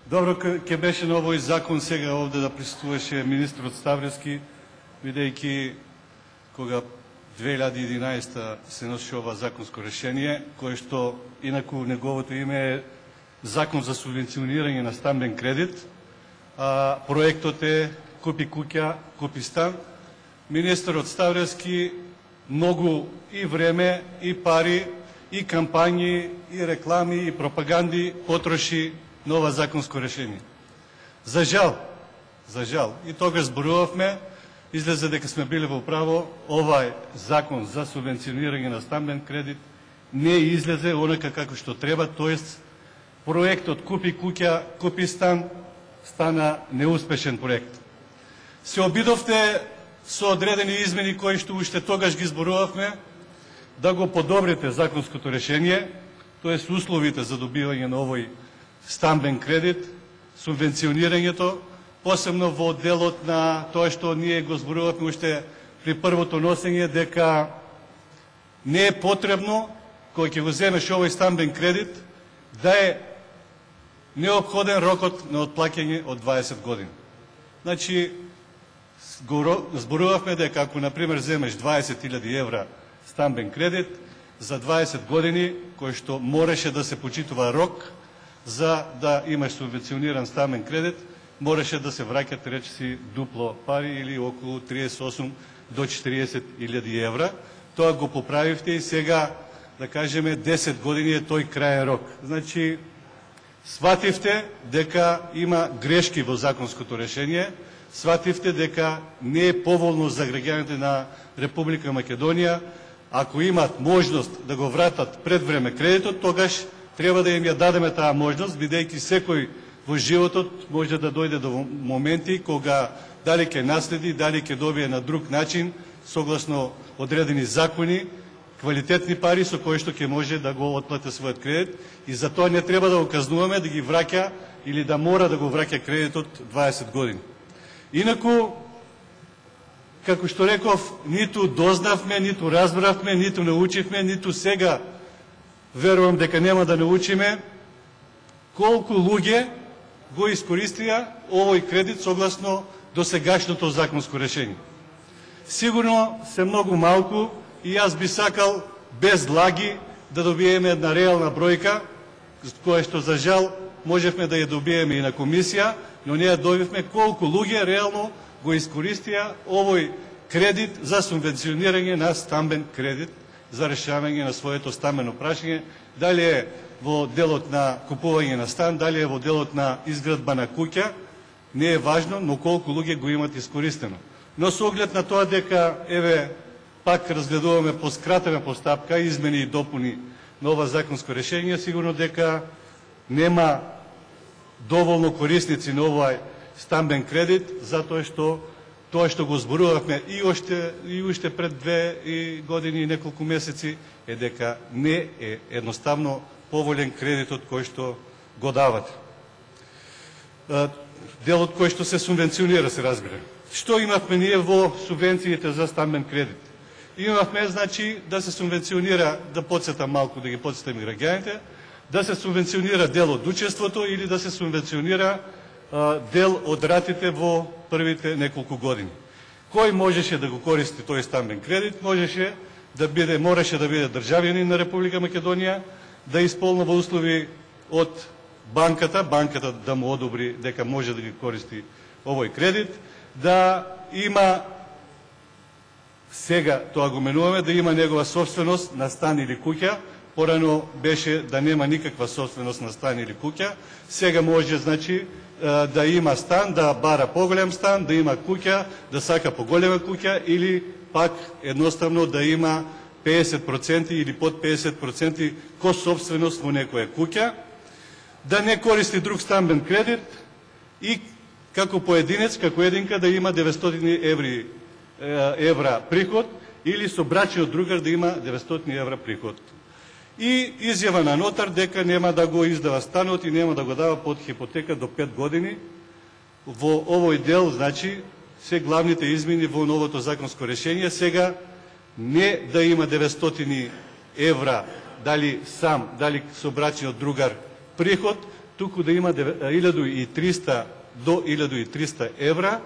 Добро ќе беше на овој закон сега овде да присуствуваше министрот Ставрески, бидејќи кога 2011 се носи ова законско решение, кое што инаку неговото име е Закон за субвенционирање на стамбен кредит, а проектот е Купи куќа, купи стан. Министерот Ставрески многу и време, и пари, и кампањи, и реклами, и пропаганди потроши на ова законско решение. За жал, и тогаш зборувавме, излезе дека сме били во право, овај закон за субвенционирање на стамбен кредит не излезе онака како што треба, тоест проектот Купи куќа, купи стан стана неуспешен проект. Се обидовте со одредени измени кои што уште тогаш ги зборувавме да го подобрите законското решение, тоест условите за добивање на овој стамбен кредит, субвенционирањето, посебно во делот на тоа што ние го зборувавме уште при првото носење, дека не е потребно, кога ќе го земеш овој стамбен кредит, да е неопходен рокот на отплаќање од 20 години. Значи, зборувавме дека ако, например, земеш 20.000 евра стамбен кредит, за 20 години, кој што можеше да се почитува рок, за да имаш субвенциониран стамбен кредит, можеше да се враќат, речиси, дупло пари или околу 38 до 40.000 евра. Тоа го поправивте и сега, да кажеме, 10 години е тој краен рок. Значи, свативте дека има грешки во законското решение, свативте дека не е поволно за граѓаните на Република Македонија, ако имат можност да го вратат пред време кредитот, тогаш треба да им ја дадеме таа можност, бидејќи секој во животот може да дојде до моменти кога дали ќе наследи, дали ќе добие на друг начин, согласно одредени закони, квалитетни пари со кои што ќе може да го отплати својот кредит, и затоа не треба да го казнуваме да ги враќа или да мора да го враќа кредитот 20 години. Инаку, како што реков, ниту дознавме, ниту разбравме, ниту научивме, ниту сега верувам дека нема да научиме колку луѓе го искористија овој кредит согласно досегашното законско решение. Сигурно се многу малку и јас би сакал без лаги да добиеме една реална бројка, која што за жал можевме да ја добиеме и на комисија, но не ја добивме колку луѓе реално го искористија овој кредит за субвенционирање на стамбен кредит за решавање на своето стамбено прашање, дали е во делот на купување на стан, дали е во делот на изградба на куќа, не е важно, но колку луѓе го имат искористено. Но со оглед на тоа дека, еве, пак разгледуваме по скратена постапка, измени и допуни на ова законско решение, сигурно дека нема доволно корисници на овој стамбен кредит, затоа што тоа што го зборувавме и уште пред 2 години и неколку месеци е дека не е едноставно поволен кредитот кој што го давате. Делот кој што се субвенционира, се разбира. Што имавме ние во субвенциите за стамбен кредит? Имавме, значи, да се субвенционира, да подсетам малку, да ги подсетам граѓаните, да се субвенционира дел од учеството или да се субвенционира дел од ратите во првите неколку години. Кој можеше да го користи тој стамбен кредит? Можеше да биде државјанин на Република Македонија, да исполнува услови од банката да му одобри дека може да ги користи овој кредит, да има, сега тоа го менуваме, да има негова собственост на стан или куќа. Порано беше да нема никаква собственост на стан или куќа. Сега може, значи, да има стан, да бара поголем стан, да има куќа, да сака поголема куќа, или пак едноставно да има 50% или под 50% кособственост во некоја куќа, да не користи друг стамбен кредит и како поединец, како единка да има 900 евра приход, или со брачниот другар да има 900 евра приход. И изјава на нотар дека нема да го издава станот и нема да го дава под хипотека до 5 години. Во овој дел, значи, се главните измени во новото законско решение. Сега не да има 900 евра, дали сам, дали со брачниот другар приход, туку да има 1300 до 1300 евра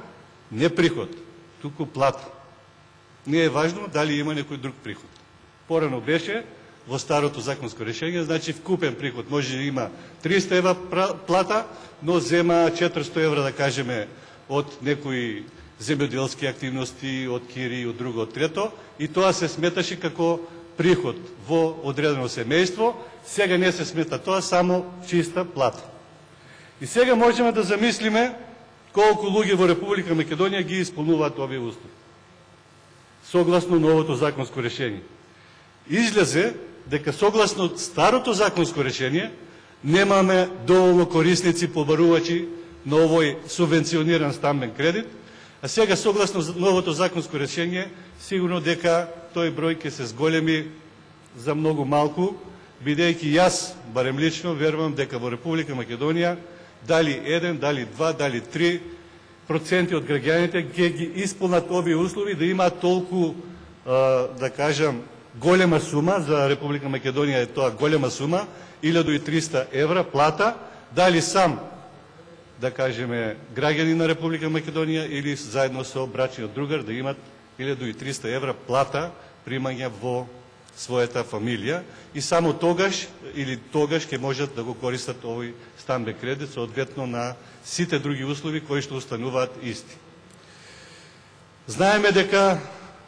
не приход, туку плата. Не е важно дали има некој друг приход. Порано беше во старото законско решение, значи вкупен приход може да има 300 евра плата, но зема 400 евра, да кажеме, од некои земјоделски активности, од кири и од друго, од трето, и тоа се сметаше како приход во одредено семејство. Сега не се смета тоа, само чиста плата. И сега можеме да замислиме колку луѓе во Република Македонија ги исполнуваат овие услови, согласно новото законско решение. Излезе дека согласно старото законско решение немаме доволно корисници, побарувачи на овој субвенциониран стамбен кредит, а сега согласно новото законско решение сигурно дека тој број ќе се зголеми за многу малку, бидејќи јас, барем лично, верувам дека во Република Македонија дали 1, дали 2, дали 3% од граѓаните ќе ги исполнат овие услови, да имаат толку, да кажам, голема сума, за Република Македонија е тоа голема сума, 1300 евра плата, дали сам, да кажеме, граѓани на Република Македонија или заедно со брачниот другар да имат 1300 евра плата примање во својата фамилија, и само тогаш ќе можат да го користат овој стамбен кредит соодветно на сите други услови кои што остануваат исти. Знаеме дека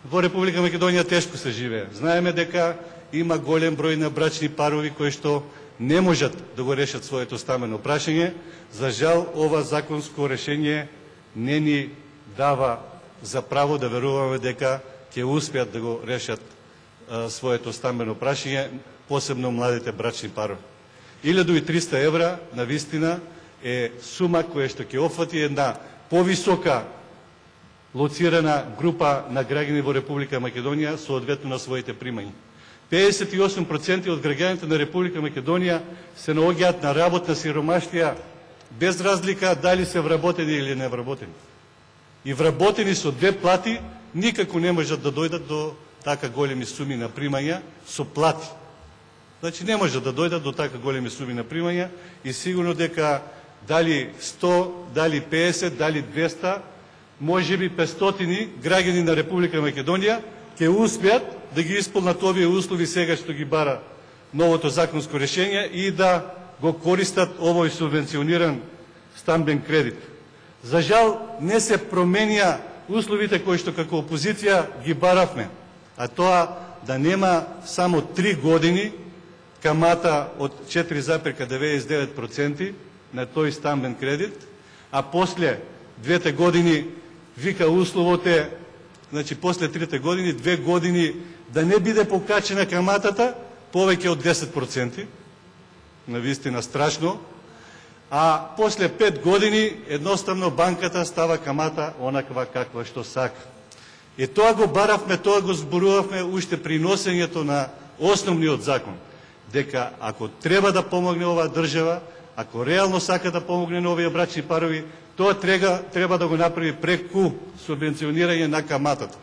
во Република Македонија тешко се живее. Знаеме дека има голем број на брачни парови кои што не можат да го решат своето стамбено прашање. За жал, ова законско решение не ни дава за право да веруваме дека ќе успеат да го решат своето стамбено прашање, посебно младите брачни парови. 1300 евра навистина е сума која што ќе опфати една повисока лоцирана група на граѓани во Република Македонија соодветно на своите примања. 58% од граѓаните на Република Македонија се наоѓаат на работна сиромаштија без разлика дали се вработени или не вработени. И вработени со две плати никако не можат да дојдат до така големи суми на примања со плати. Значи не можат да дојдат до така големи суми на примања, и сигурно дека дали 100, дали 50, дали 200, можеби 500 граѓани на Република Македонија ќе успеат да ги исполнат овие услови сега што ги бара новото законско решение и да го користат овој субвенциониран стамбен кредит. За жал не се променија условите кои што како опозиција ги баравме, а тоа да нема само 3 години камата од 4,99% на тој стамбен кредит, а после 2 години вика условот е, значи после 3 години, 2 години да не биде покачена каматата повеќе од 10%, навистина страшно, а после 5 години едноставно банката става камата онаква каква што сака. И тоа го баравме, тоа го зборувавме уште при носењето на основниот закон, дека ако треба да помогне оваа држава, ако реално сака да помогне на овие брачни парови, тоа треба да го направи преку субвенционирање на каматата.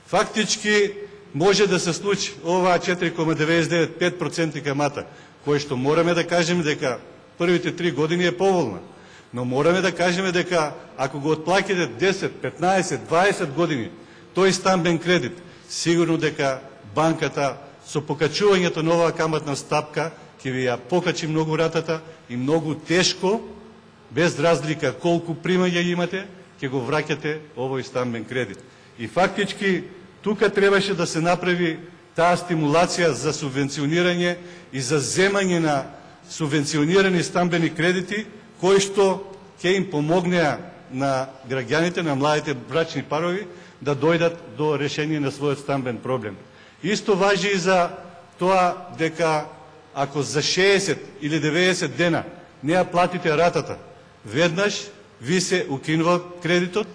Фактички може да се случи оваа 4,99% камата, кој што мораме да кажеме дека првите 3 години е поволна. Но мораме да кажеме дека ако го отплаките 10, 15, 20 години тој стамбен кредит, сигурно дека банката со покачувањето на оваа каматна стапка ќе ви ја покачи многу ратата и многу тешко, без разлика колку примања имате, ќе го враќате овој стамбен кредит. И фактички тука требаше да се направи таа стимулација за субвенционирање и за земање на субвенционирани стамбени кредити, кои што ќе им помогнеа на граѓаните, на младите брачни парови да дојдат до решение на својот стамбен проблем. Исто важи и за тоа дека ако за 60 или 90 дена не ја платите ратата, веднаш ви се укинува кредитот,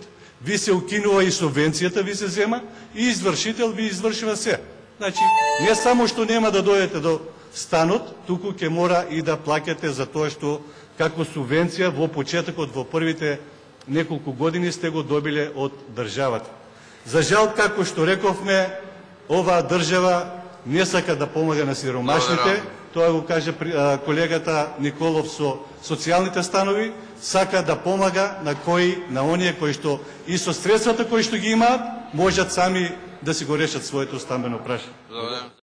ви се укинува и субвенцијата ви се зема и извршител ви извршува се. Значи, не само што нема да дојдете до станот, туку ќе мора и да плаќате за тоа што како субвенција во почетокот, во првите неколку години сте го добиле од државата. За жал, како што рековме, оваа држава не сака да помага на сиромашните, тоа го каже колегата Николов со социјалните станови, сака да помага на оние кои што и со средствата кои што ги имаат можат сами да си го решат своето стамбено прашање.